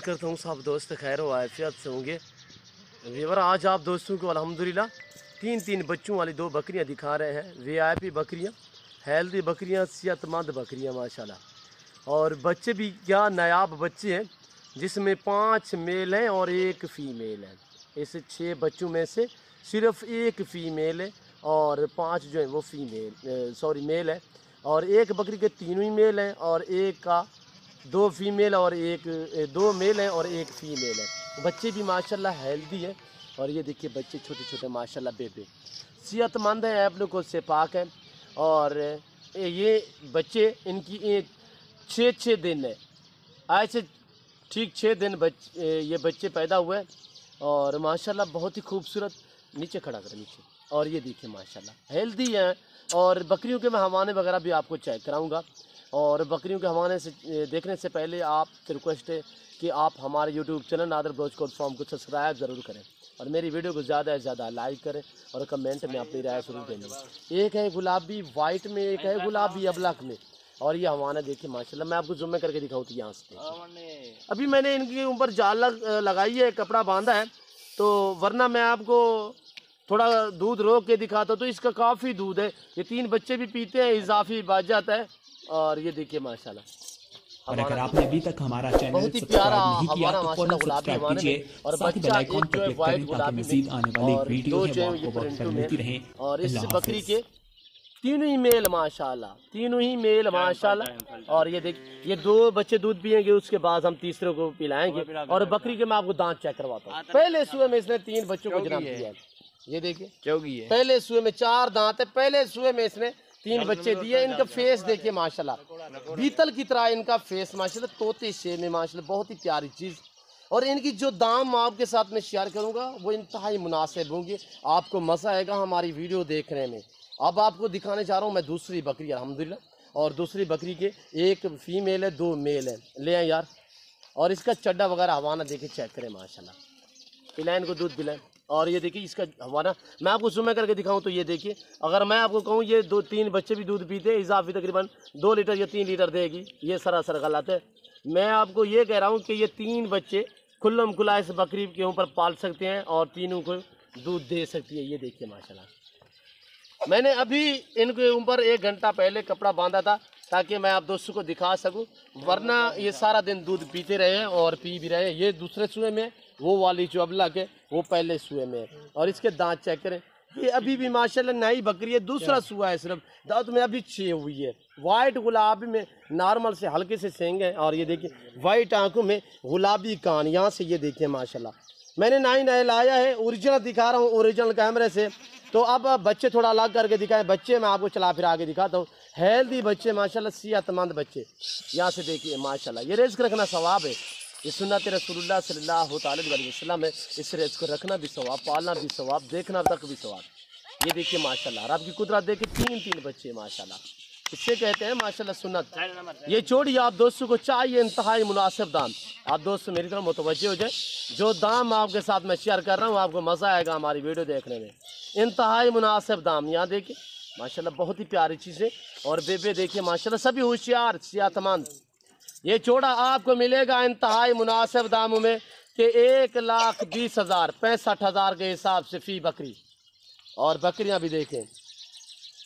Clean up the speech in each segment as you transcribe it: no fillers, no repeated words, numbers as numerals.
करता हूँ सब दोस्त खैर व आफियत से होंगे। व्यूअर आज आप दोस्तों को अल्हम्दुलिल्लाह तीन बच्चों वाली 2 बकरियाँ दिखा रहे हैं। वीआईपी बकरियाँ, हेल्दी बकरियाँ, सेहतमंद बकरियाँ माशाल्लाह। और बच्चे भी क्या नायाब बच्चे हैं, जिसमें 5 मेल हैं और 1 फ़ीमेल है। इस 6 बच्चों में से सिर्फ 1 फ़ीमेल है और 5 जो हैं वो मेल है। और एक बकरी के तीनों ही मेल हैं और एक का 2 फीमेल और 2 मेल हैं और 1 फीमेल है। बच्चे भी माशाल्लाह हेल्दी है। और ये देखिए बच्चे छोटे छोटे माशाल्लाह बेबे सेहतमंद हैं, आप लोगों से पाक हैं। और ये बच्चे इनकी 6 दिन है, आज से ठीक 6 दिन ये बच्चे पैदा हुए और माशाल्लाह बहुत ही खूबसूरत। नीचे खड़ा कर नीचे। और ये देखिए माशाल्लाह हेल्दी हैं। और बकरियों के मैं हवाने वगैरह भी आपको चेक कराऊंगा। और बकरियों के हवाने से देखने से पहले आपसे रिक्वेस्ट है कि आप हमारे YouTube channel Nadar brooch code form को सब्सक्राइब ज़रूर करें और मेरी वीडियो को ज़्यादा से ज़्यादा लाइक करें और कमेंट में अपनी राय ज़रूर देंगे। एक है गुलाबी वाइट में, एक है गुलाबी अबलक में। और ये हवाना देखिए माशाल्लाह, मैं आपको ज़ूम करके दिखाऊँ तो यहाँ से अभी मैंने इनके ऊपर जाल लगाई है, कपड़ा बांधा है, तो वरना मैं आपको थोड़ा दूध रोक के दिखाता। तो इसका काफ़ी दूध है, ये 3 बच्चे भी पीते हैं, इजाफी बच जाता है। और ये देखिए माशाल्लाह। और अगर आपने अभी तक हमारा चैनल बहुत ही प्यारा सब्सक्राइब नहीं किया तो माशाल्लाह फौरन गुलाबी सब्सक्राइब हवाने कीजिए में। और साथ ही बेल बच्चा आइकॉन एक पर जो है क्लिक वाइट करें ताकि गुलाबी मजीद आने वाली और वीडियो 2 है जो वो है ये आपको वक्त पर प्रिंटू मिलती में। रहे। और इस अल्लाह बकरी हाफिज। के तीनों ही मेल माशाल्लाह, तीनों ही मेल माशाल्लाह। और ये देख ये 2 बच्चे दूध पियेंगे, उसके बाद हम तीसरे को पिलाएंगे। और बकरी के मैं आपको दांत चेक करवाता हूँ। पहले सुबह में इसने 3 बच्चों को जन्म दिया है। ये देखिए चौगी है, पहले सुबह में 4 दांत है, पहले सुबह में इसने 3 बच्चे दिए। इनका फेस देखिए माशाल्लाह, बीतल की तरह इनका फेस माशाल्लाह, तोते से में माशाल्लाह, बहुत ही प्यारी चीज़। और इनकी जो दाम आपके साथ में शेयर करूंगा वो इंतहाई मुनासिब होंगे, आपको मज़ा आएगा हमारी वीडियो देखने में। अब आपको दिखाने जा रहा हूँ मैं दूसरी बकरी अल्हम्दुलिल्लाह। और दूसरी बकरी के 1 फीमेल है, 2 मेल है। ले आए यार। और इसका चड्डा वगैरह हवाना देखे चेक करें माशाल्लाह, पिलाएं इनको दूध पिलाएं। और ये देखिए इसका हवाना मैं आपको सुबह करके दिखाऊं तो ये देखिए, अगर मैं आपको कहूं ये 2-3 बच्चे भी दूध पीते हैं, इजाफी तकरीबन 2 लीटर या 3 लीटर देगी, ये सरासर गलत है। मैं आपको ये कह रहा हूं कि ये 3 बच्चे खुल्लम खुला इस बकरी के ऊपर पाल सकते हैं और तीनों को दूध दे सकती है। ये देखिए माशाल्लाह, मैंने अभी इनके ऊपर 1 घंटा पहले कपड़ा बांधा था ताकि मैं आप दोस्तों को दिखा सकूं, वरना ये सारा दिन दूध पीते रहे और पी भी रहे। ये दूसरे सुए में, वो वाली जो अबलक है वो पहले सुए में है। और इसके दांत चेक करें, ये अभी भी माशाल्लाह नई बकरी है, दूसरा सुआ है, सिर्फ दांत में अभी 6 हुई है। वाइट गुलाबी में नॉर्मल से हल्के से सेंग है। और ये देखिए वाइट आंखों में गुलाबी कान, यहाँ से ये देखिए माशाल्लाह। मैंने नए लाया है, ओरिजिनल दिखा रहा हूँ ओरिजिनल कैमरे से। तो अब बच्चे थोड़ा अलग करके दिखाएं, बच्चे मैं आपको चला फिरा के दिखाता हूँ। हेल्दी बच्चे माशाल्लाह, सेहतमंद बच्चे, यहाँ से देखिए माशाल्लाह। ये रिस्क रखना सवाब है, ये सुन्नत रसूलुल्लाह सल्लल्लाहु अलैहि वसल्लम है। इस रिस्क को रखना भी सवाब, पालना भी सवाब, देखना तक भी सवाब। ये देखिए माशाल्लाह, रब की कुदरत देखिए, 3 बच्चे माशाल्लाह, इससे कहते हैं माशाल्लाह सुन्नत। ये जोड़ी आप दोस्तों को चाहिए इंतहाई मुनासिब दाम। आप दोस्तों मेरी तरफ मुतवज्जे हो जाए, जो दाम आपके साथ मैं शेयर कर रहा हूँ आपको मज़ा आएगा हमारी वीडियो देखने में। इंतहाई मुनासिब दाम, यहाँ देखिए माशाल्लाह, बहुत ही प्यारी चीज़ें। और बेबे देखिए माशाल्लाह, सभी होशियार सेहतमंद। ये जोड़ा आपको मिलेगा इंतहाई मुनासिब दामों में कि 1,20,000 65,000 के हिसाब से फ़ी बकरी। और बकरियाँ भी देखें,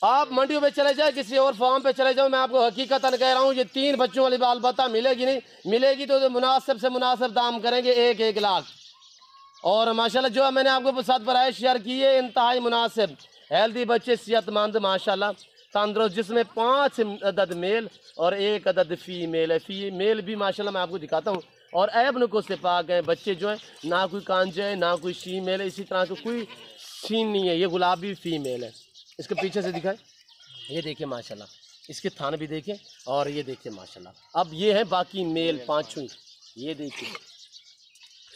आप मंडियों पे चले जाए, किसी और फार्म पे चले जाओ, मैं आपको हकीकतन कह रहा हूँ ये 3 बच्चों वाली बाल बता मिलेगी नहीं, मिलेगी तो मुनासिब से मुनासिब दाम करेंगे, 1 लाख। और माशाल्लाह जो मैंने आपको साथ बराए शेयर किए इंतहाई मुनासिब, हेल्दी बच्चे, सेहतमंद माशाल्लाह, तंदुरुस्त, जिसमें 5 अदद मेल और 1 अदद फीमेल है। फीमेल भी माशाल्लाह मैं आपको दिखाता हूँ। और ऐब नुको से पाक है, बच्चे जो है ना कोई कांजे है ना कोई फीमेल है, इसी तरह का कोई सीन नहीं है। ये गुलाबी फीमेल है। इसके पीछे से दिखाएं, ये देखिए माशाल्लाह, इसके थान भी देखें। और ये देखिए माशाल्लाह, अब ये है बाकी मेल 5 ही। ये देखिए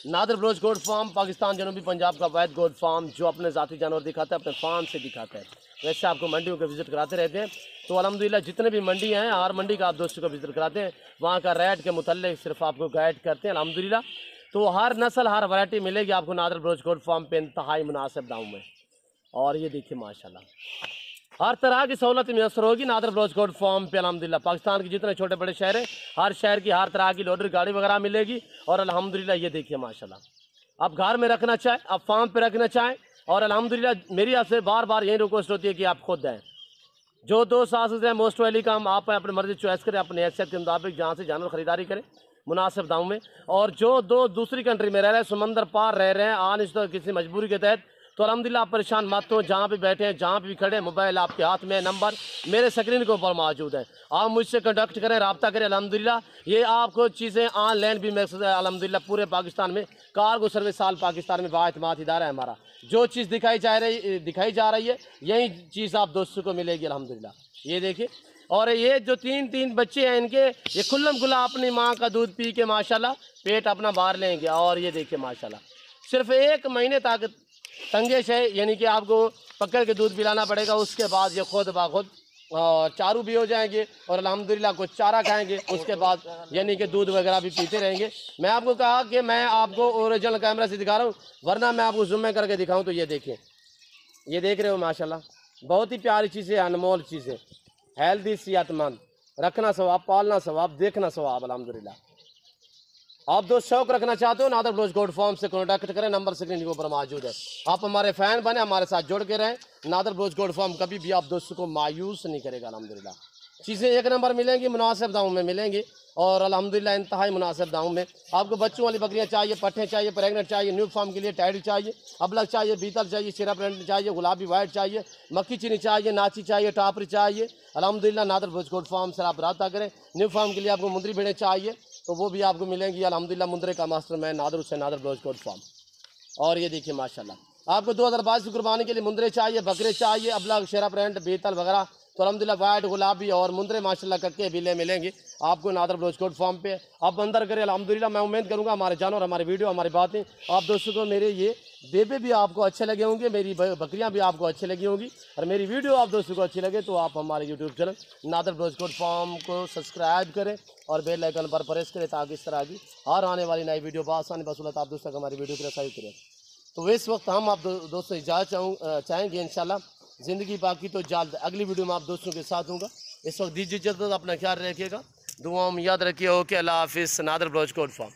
नादर ब्रोच गोड फार्म, पाकिस्तान जनूबी पंजाब का वैद गोड फार्म, जो अपने ज़ाती जानवर दिखाता है, अपने फार्म से दिखाता है। वैसे आपको मंडियों का विज़िट कराते रहते हैं। तो अल्हम्दुलिल्लाह जितने भी मंडी हैं, हर मंडी का आप दोस्तों को विज़िट कराते हैं, वहाँ का रेट के मुतल्लिक़ सिर्फ आपको गाइड करते हैं अल्हम्दुलिल्लाह। तो हर नस्ल हर वैरायटी मिलेगी आपको नादर ब्रोच गोड फार्म पे इंतहाई मुनासिब दाम में। और ये देखिए माशाल्लाह, हर तरह की सहूलत मैसर होगी नादर ब्लाउज कोड फॉर्म पे अल्हम्दुलिल्लाह। पाकिस्तान के जितने छोटे बड़े शहर हैं, हर शहर की हर तरह की लोडर गाड़ी वगैरह मिलेगी। और अल्हम्दुलिल्लाह ये देखिए माशाल्लाह, आप घर में रखना चाहें, आप फार्म पे रखना चाहें, और अल्हम्दुलिल्लाह मेरी आपसे बार बार यही रिक्वेस्ट होती है कि आप खुद दें। जो दो सास हैं मोस्ट वेलकम, आप अपनी मर्जी चॉइस करें, अपने हैसियत के मुताबिक जहाँ से जानवर खरीदारी करें मुनासिब दाम में। और जो दो दूसरी कंट्री में रह रहे हैं, समंदर पार रह रहे हैं, आने तो किसी मजबूरी के तहत, तो अल्हम्दुलिल्लाह आप परेशान मत हो। जहाँ पे बैठे हैं, जहाँ पे भी खड़े हैं, मोबाइल आपके हाथ में, नंबर मेरे स्क्रीन के ऊपर मौजूद है, आप मुझसे कॉन्टैक्ट करें, रब्ता करें। अल्हम्दुलिल्लाह ये आपको चीज़ें ऑनलाइन भी मैसेज है। अल्हम्दुलिल्लाह पूरे पाकिस्तान में कार्गो सर्विस साल पाकिस्तान में बाएतमाद इदारा है हमारा। जो चीज़ दिखाई जा रही है यही चीज़ आप दोस्तों को मिलेगी अल्हम्दुलिल्लाह। ये देखिए, और ये जो तीन बच्चे हैं इनके, ये खुल्लम खुल्ला अपनी माँ का दूध पी के माशाल्लाह पेट अपना बाहर लेंगे। और ये देखिए माशाल्लाह, सिर्फ 1 महीने तक तंगेश है, यानी कि आपको पकड़ के दूध पिलाना पड़ेगा। उसके बाद ये खुद बाखुद चारू भी हो जाएंगे और अल्हम्दुलिल्लाह कुछ चारा खाएंगे। उसके बाद यानी कि दूध वगैरह भी पीते रहेंगे। मैं आपको कहा कि मैं आपको ओरिजिनल कैमरा से दिखा रहा हूँ, वरना मैं आपको जूम करके दिखाऊँ तो ये देखिए, ये देख रहे हो माशाल्लाह, बहुत ही प्यारी चीज़ें, अनमोल चीज़ें, हेल्दी, सेहतमंद, रखना सवाब, पालना सवाब, देखना सवाब अल्हम्दुलिल्लाह। आप दोस्त शौक रखना चाहते हो, नादर ब्लाउज कोड फॉर्म से कॉन्टैक्ट करें, नंबर स्क्रीन के ऊपर मौजूद है। आप हमारे फ़ैन बने, हमारे साथ जुड़ के रहें। नादर ब्लाउज कोड फॉर्म कभी भी आप दोस्तों को मायूस नहीं करेगा अल्हम्दुलिल्लाह। चीज़ें 1 नंबर मिलेंगी, मुनासिब दामों में मिलेंगी, और अल्हम्दुलिल्लाह इंतहाई मुनासिब दामों में। आपको बच्चों वाली बकरियाँ चाहिए, पट्ठे चाहिए, प्रेगनेंट चाहिए, न्यू फार्म के लिए टाइड चाहिए, अबलग चाहिए, बीतल चाहिए, शेरा प्रिंट चाहिए, गुलाबी वाइट चाहिए, मक्की चीनी चाहिए, नाची चाहिए, टापरी चाहिए, अल्हम्दुलिल्लाह नादर ब्लाउज कोड फॉर्म से आप रब्ता करें। न्यू फार्म के लिए आपको मुंदरी भेड़ें चाहिए तो वो भी आपको मिलेंगी अल्हम्दुलिल्लाह। मुंदरे का मास्टर मैं Nadar Hussain, Nadar blouse code form. और ये देखिए माशाल्लाह, आपको 2022 की कुर्बानी के लिए मुंदरे चाहिए, बकरे चाहिए, अबलग शेरा प्रिंट, बीतल वगैरह, तो अल्हम्दुलिल्लाह वाइट, गुलाबी और मुंदरे माशाल्लाह कक्के बिले मिलेंगे आपको नादर ब्लाउज कोड फॉर्म पे। आप अंदर करें अल्हम्दुलिल्लाह। मैं उम्मीद करूँगा हमारे जानवर, हमारी वीडियो, हमारी बातें आप दोस्तों को, मेरे ये बेबे भी आपको अच्छे लगे होंगे, मेरी बकरियाँ भी आपको अच्छी लगी होंगी, और मेरी वीडियो आप दोस्तों को अच्छी लगे तो आप हमारे YouTube channel Nadar blouse code form को सब्सक्राइब करें और बेल आइकन पर प्रेस करें, ताकि इस तरह की हर आने वाली नई वीडियो बआसानी बसूलत आप दोस्तों को हमारी वीडियो की रसाई करें। तो इस वक्त हम आप दोस्तों इजाज़त चाहेंगे इंशाल्लाह। ज़िंदगी बाकी तो जल्द अगली वीडियो में आप दोस्तों के साथ होगा। इस वक्त दीजिए इजाज़त, अपना ख्याल रखिएगा, दुआओं में याद रखिए। ओके, अल्लाह हाफिज़। Nadar blouse code form.